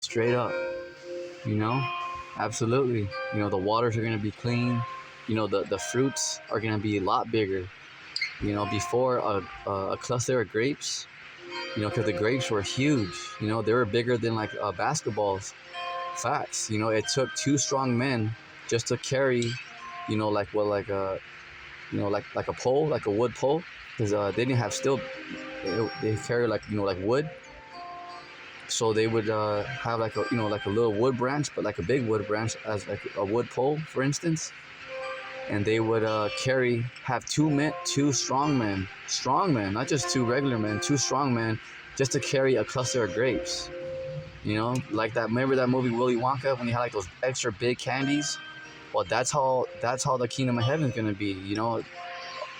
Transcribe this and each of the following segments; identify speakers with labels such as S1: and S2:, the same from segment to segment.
S1: straight up. You know, absolutely. You know, the waters are gonna be clean. You know, the fruits are gonna be a lot bigger. You know, before a cluster of grapes. You know, because the grapes were huge. You know, they were bigger than like basketballs. Facts. You know, it took two strong men just to carry. You know, like what, like a, you know, like a pole, like a wood pole, because they didn't have steel. They carry like, you know, like wood. So they would have like a, you know, like a little wood branch, but like a big wood branch as like a wood pole, for instance. And they would have two strong men, not just two regular men, two strong men, just to carry a cluster of grapes. You know, like that. Remember that movie Willy Wonka when he had like those extra big candies? Well, that's how the kingdom of heaven is gonna be. You know,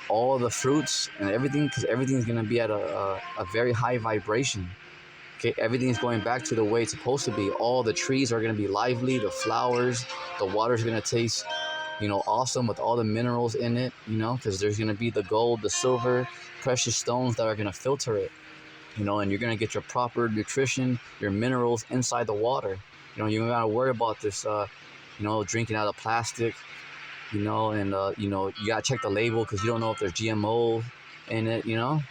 S1: all the fruits and everything, because everything's gonna be at a very high vibration. Okay, everything's going back to the way it's supposed to be. All the trees are gonna be lively, the flowers, the water's gonna taste, you know, awesome with all the minerals in it, you know, because there's gonna be the gold, the silver, precious stones that are gonna filter it, you know, and you're gonna get your proper nutrition, your minerals inside the water. You know, you don't gotta worry about this, you know, drinking out of plastic, you know, and you know, you gotta check the label because you don't know if there's GMO in it, you know.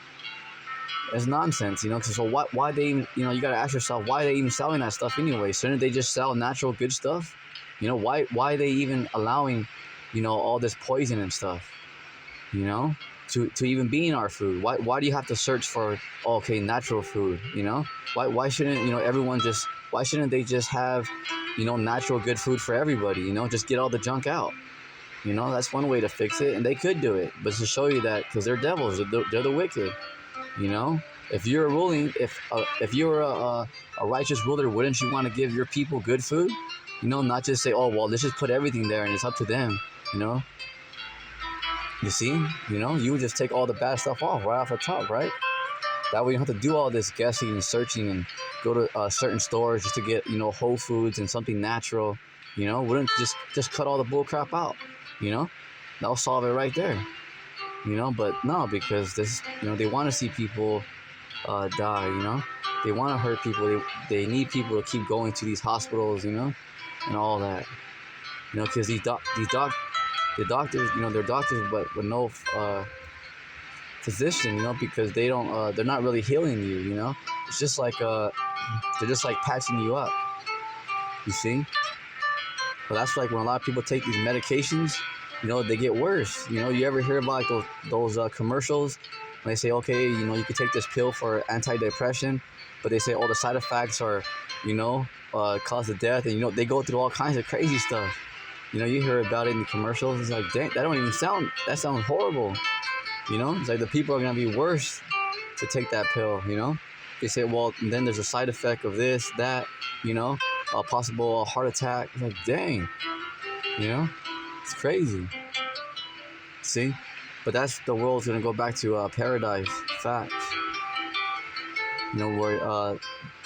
S1: It's nonsense, you know. So why they even, you know, you gotta ask yourself why are they even selling that stuff anyway? Shouldn't they just sell natural good stuff? You know, why are they even allowing, you know, all this poison and stuff? You know, to even be in our food. Why do you have to search for, oh, okay, natural food? You know, why shouldn't, you know, everyone just, why shouldn't they just have, you know, natural good food for everybody? You know, just get all the junk out. You know, that's one way to fix it, and they could do it, but to show you that because they're devils, they're the wicked. You know, if you're ruling, if you're a righteous ruler, wouldn't you want to give your people good food? You know, not just say, oh well, let's just put everything there and it's up to them. You know, you see, you know, you would just take all the bad stuff off right off the top, right? That way you don't have to do all this guessing and searching and go to certain stores just to get, you know, Whole Foods and something natural. You know, wouldn't just cut all the bull crap out? You know, that'll solve it right there. You know, but no, because this, you know, they want to see people die. You know, they want to hurt people. They need people to keep going to these hospitals. You know, and all that. You know, because the doctors, you know, they're doctors, but with no physician. You know, because they don't, they're not really healing you. You know, it's just like they're just like patching you up. You see, but that's like when a lot of people take these medications. You know, they get worse. You know, you ever hear about like those commercials when they say, okay, you know, you can take this pill for antidepressant, but they say all the side effects are, you know, cause of death, and you know they go through all kinds of crazy stuff. You know, you hear about it in the commercials. It's like, dang, that don't even sound. That sounds horrible. You know, it's like the people are gonna be worse to take that pill. You know, they say, well, then there's a side effect of this, that. You know, a possible heart attack. It's like, dang. You know, it's crazy. See, but that's the world's gonna go back to paradise. Facts. You know, we're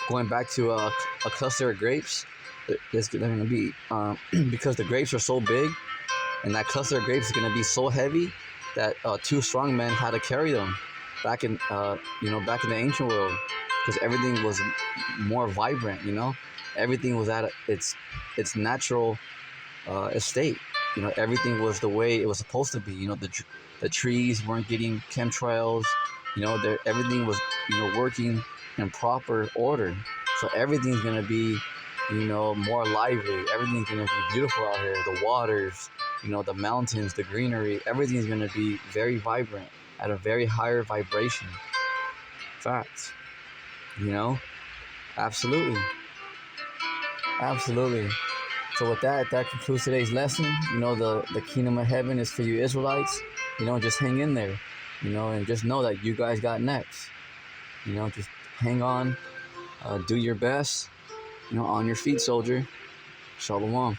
S1: going back to a cluster of grapes. They're gonna be because the grapes are so big, and that cluster of grapes is gonna be so heavy that two strong men had to carry them back in you know, back in the ancient world, because everything was more vibrant. You know, everything was at its natural estate. You know, everything was the way it was supposed to be. You know, the trees weren't getting chemtrails. You know, everything was, you know, working in proper order. So everything's gonna be, you know, more lively. Everything's gonna be beautiful out here. The waters, you know, the mountains, the greenery. Everything's gonna be very vibrant at a very higher vibration. Facts. You know, absolutely, absolutely. So with that, that concludes today's lesson. You know, the kingdom of heaven is for you Israelites. You know, just hang in there. You know, and just know that you guys got next. You know, just hang on, do your best. You know, on your feet, soldier. Shalom.